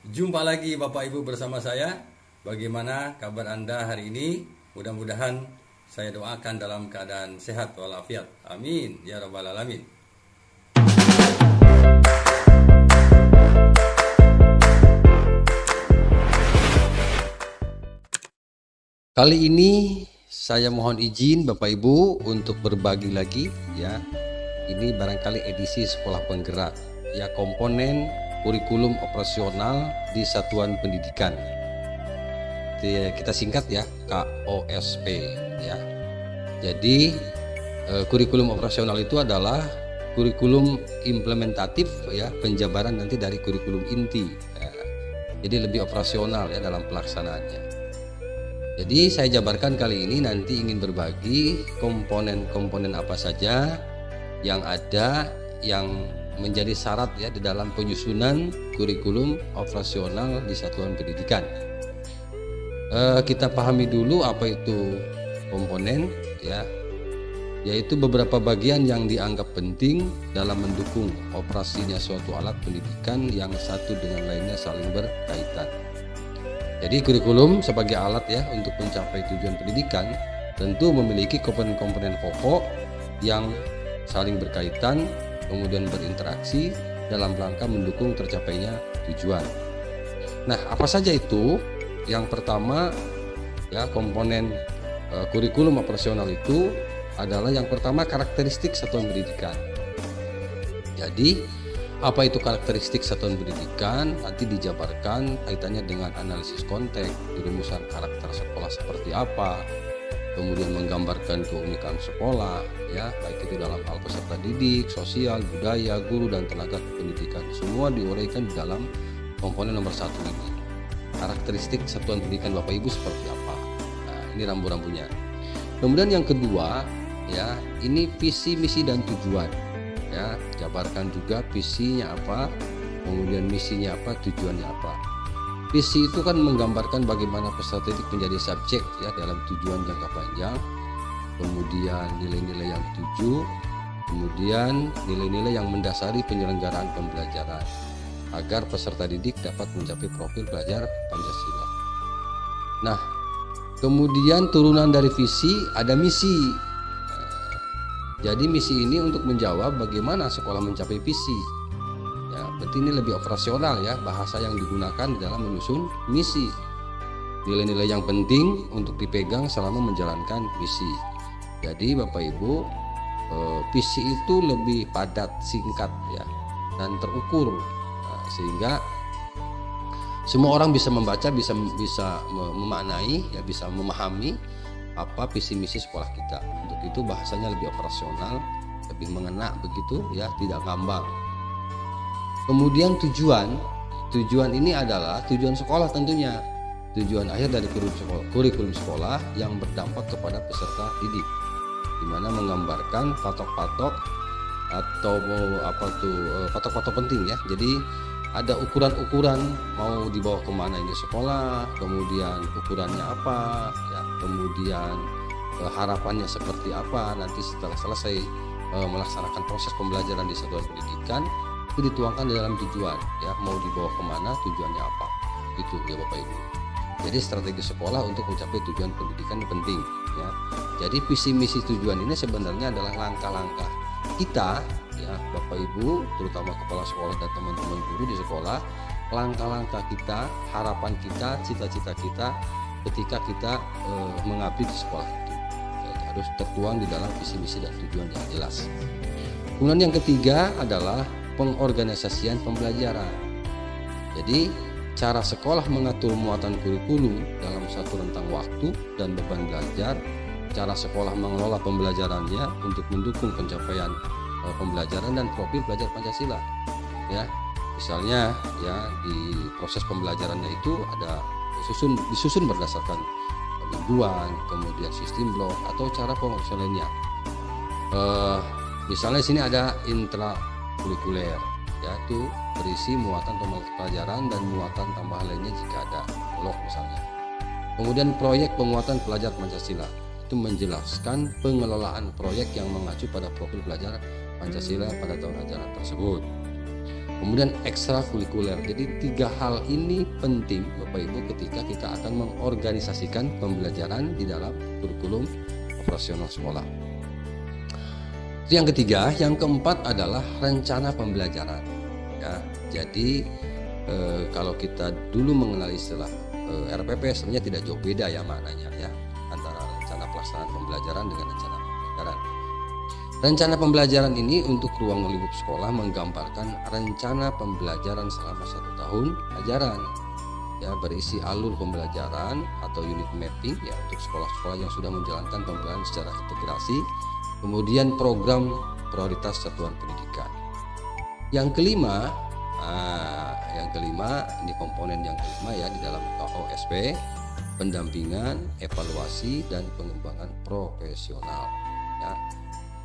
Jumpa lagi Bapak Ibu bersama saya. Bagaimana kabar Anda hari ini? Mudah-mudahan saya doakan dalam keadaan sehat walafiat. Amin ya rabbal alamin. Kali ini saya mohon izin Bapak Ibu untuk berbagi lagi ya. Ini barangkali edisi sekolah penggerak ya, komponen kurikulum operasional di satuan pendidikan. Kita singkat ya, KOSP ya. Jadi kurikulum operasional itu adalah kurikulum implementatif ya, penjabaran nanti dari kurikulum inti ya. Jadi lebih operasional ya dalam pelaksanaannya. Jadi saya jabarkan kali ini nanti ingin berbagi komponen-komponen apa saja yang ada yang menjadi syarat ya di dalam penyusunan kurikulum operasional di satuan pendidikan. Kita pahami dulu apa itu komponen ya, yaitu beberapa bagian yang dianggap penting dalam mendukung operasinya suatu alat pendidikan yang satu dengan lainnya saling berkaitan. Jadi kurikulum sebagai alat ya untuk mencapai tujuan pendidikan tentu memiliki komponen-komponen pokok yang saling berkaitan, kemudian berinteraksi dalam rangka mendukung tercapainya tujuan. Nah, apa saja itu? Yang pertama ya, komponen kurikulum operasional itu adalah yang pertama karakteristik satuan pendidikan. Jadi apa itu karakteristik satuan pendidikan? Nanti dijabarkan kaitannya dengan analisis konteks, rumusan karakter sekolah seperti apa, kemudian menggambarkan keunikan sekolah ya, baik itu dalam hal peserta didik, sosial, budaya, guru dan tenaga pendidikan, semua diuraikan di dalam komponen nomor 1 ini. Karakteristik satuan pendidikan Bapak Ibu seperti apa? Nah, ini rambu-rambunya. Kemudian yang kedua ya, ini visi, misi dan tujuan ya, jabarkan juga visinya apa, kemudian misinya apa, tujuannya apa. Visi itu kan menggambarkan bagaimana peserta didik menjadi subjek ya dalam tujuan jangka panjang, kemudian nilai-nilai yang dituju, kemudian nilai-nilai yang mendasari penyelenggaraan pembelajaran agar peserta didik dapat mencapai profil belajar Pancasila. Nah, kemudian turunan dari visi ada misi. Jadi misi ini untuk menjawab bagaimana sekolah mencapai visi. Ya, berarti ini lebih operasional ya, bahasa yang digunakan di dalam menyusun misi. Nilai-nilai yang penting untuk dipegang selama menjalankan misi. Jadi Bapak Ibu, visi itu lebih padat, singkat ya, dan terukur. Nah, sehingga semua orang bisa membaca, bisa memaknai ya, bisa memahami apa visi misi sekolah kita. Untuk itu bahasanya lebih operasional, lebih mengena begitu ya, tidak ngambang. Kemudian tujuan ini adalah tujuan sekolah tentunya, tujuan akhir dari kurikulum sekolah yang berdampak kepada peserta didik, di mana menggambarkan patok-patok atau patok-patok penting ya. Jadi ada ukuran-ukuran mau dibawa kemana ini sekolah, kemudian ukurannya apa ya, kemudian harapannya seperti apa nanti setelah selesai melaksanakan proses pembelajaran di satuan pendidikan, itu dituangkan di dalam tujuan ya, mau dibawa kemana, tujuannya apa, itu ya Bapak Ibu. Jadi strategi sekolah untuk mencapai tujuan pendidikan penting ya. Jadi visi misi tujuan ini sebenarnya adalah langkah-langkah kita ya Bapak Ibu, terutama kepala sekolah dan teman-teman guru di sekolah, langkah-langkah kita, harapan kita, cita-cita kita ketika kita mengabdi di sekolah itu ya, harus tertuang di dalam visi misi dan tujuan yang jelas. Kemudian yang ketiga adalah pengorganisasian pembelajaran. Jadi cara sekolah mengatur muatan kurikulum dalam satu rentang waktu dan beban belajar, cara sekolah mengelola pembelajarannya untuk mendukung pencapaian pembelajaran dan profil belajar Pancasila ya. Misalnya ya, di proses pembelajarannya itu ada disusun berdasarkan mingguan, kemudian sistem blok atau cara pengorganisasian lainnya. Misalnya di sini ada intrakurikuler, yaitu berisi muatan pelajaran dan muatan tambahan lainnya jika ada blok misalnya. Kemudian proyek penguatan pelajar Pancasila, itu menjelaskan pengelolaan proyek yang mengacu pada profil belajar Pancasila pada tahun ajaran tersebut. kemudian ekstrakurikuler. Jadi 3 hal ini penting Bapak Ibu ketika kita akan mengorganisasikan pembelajaran di dalam kurikulum operasional sekolah. Yang ketiga, yang keempat adalah rencana pembelajaran. Ya, jadi kalau kita dulu mengenal istilah RPP sebenarnya tidak jauh beda ya maknanya ya antara rencana pelaksanaan pembelajaran dengan rencana pembelajaran. Rencana pembelajaran ini untuk ruang lingkup sekolah menggambarkan rencana pembelajaran selama 1 tahun ajaran ya, berisi alur pembelajaran atau unit mapping ya untuk sekolah-sekolah yang sudah menjalankan pembelajaran secara integrasi, kemudian program prioritas satuan pendidikan. Yang kelima ini komponen yang kelima ya di dalam KOSP, pendampingan, evaluasi dan pengembangan profesional ya.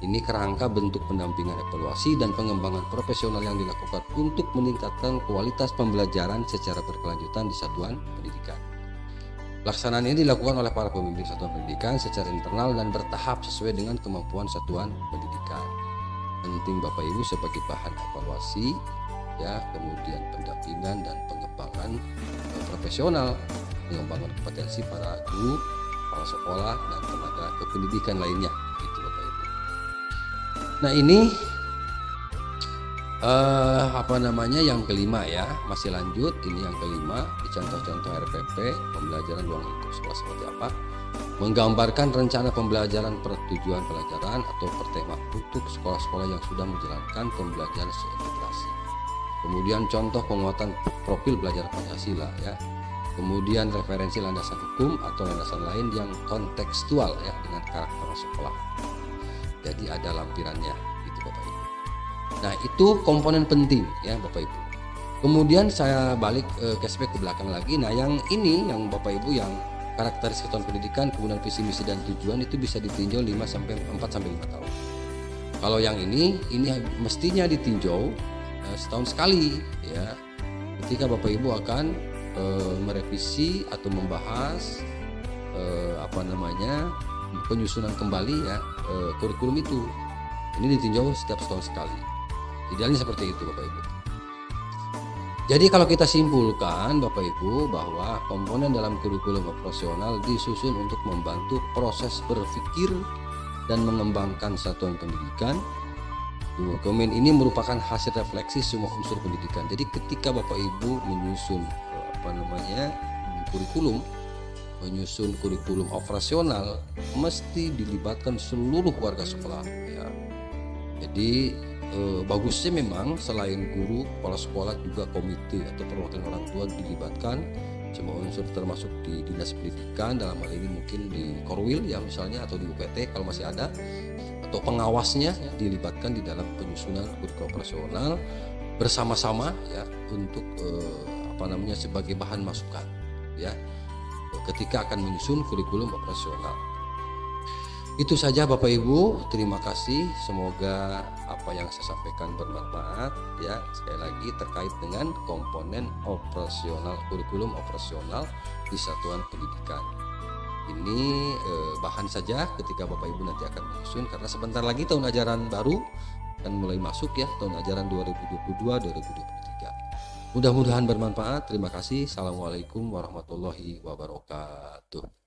Ini kerangka bentuk pendampingan, evaluasi dan pengembangan profesional yang dilakukan untuk meningkatkan kualitas pembelajaran secara berkelanjutan di satuan pendidikan. Pelaksanaan ini dilakukan oleh para pembimbing satuan pendidikan secara internal dan bertahap sesuai dengan kemampuan satuan pendidikan. Penting Bapak Ibu sebagai bahan evaluasi ya, kemudian pendampingan dan pengembangan profesional, pengembangan kompetensi para guru, kepala sekolah dan tenaga kependidikan lainnya gitu Bapak Ibu. Nah ini yang kelima ya, masih lanjut. Ini yang kelima di contoh-contoh RPP pembelajaran ruang lingkup sekolah seperti apa, menggambarkan rencana pembelajaran per tujuan pelajaran atau per tema untuk sekolah-sekolah yang sudah menjalankan pembelajaran seintegrasi. Kemudian contoh penguatan profil belajar Pancasila ya. Kemudian referensi landasan hukum atau landasan lain yang kontekstual ya dengan karakter sekolah. Jadi ada lampirannya gitu Bapak Ibu. Nah itu komponen penting ya Bapak Ibu. Kemudian saya balik cashback ke belakang lagi. Nah yang ini yang Bapak Ibu yang karakteristik satuan pendidikan, kemudian visi misi dan tujuan itu bisa ditinjau 4 sampai 5 tahun. Kalau yang ini mestinya ditinjau setahun sekali ya, ketika Bapak Ibu akan merevisi atau membahas penyusunan kembali ya kurikulum itu. Ini ditinjau setiap setahun sekali, idealnya seperti itu Bapak Ibu. Jadi kalau kita simpulkan Bapak Ibu bahwa komponen dalam kurikulum operasional disusun untuk membantu proses berpikir dan mengembangkan satuan pendidikan. Dokumen ini merupakan hasil refleksi semua unsur pendidikan. Jadi ketika Bapak Ibu menyusun kurikulum operasional, mesti dilibatkan seluruh warga sekolah ya. Jadi bagusnya memang selain guru, kepala sekolah juga komite atau perwakilan orang tua dilibatkan semua unsur, termasuk di dinas pendidikan, dalam hal ini mungkin di Korwil ya misalnya, atau di UPT kalau masih ada, atau pengawasnya ya, dilibatkan di dalam penyusunan kurikulum operasional bersama-sama ya untuk sebagai bahan masukan ya ketika akan menyusun kurikulum operasional. Itu saja Bapak Ibu, terima kasih. Semoga apa yang saya sampaikan bermanfaat ya. Sekali lagi terkait dengan komponen operasional, kurikulum operasional di satuan pendidikan. Ini bahan saja ketika Bapak Ibu nanti akan menyusun, karena sebentar lagi tahun ajaran baru akan mulai masuk ya, tahun ajaran 2022-2023. Mudah-mudahan bermanfaat. Terima kasih. Assalamualaikum warahmatullahi wabarakatuh.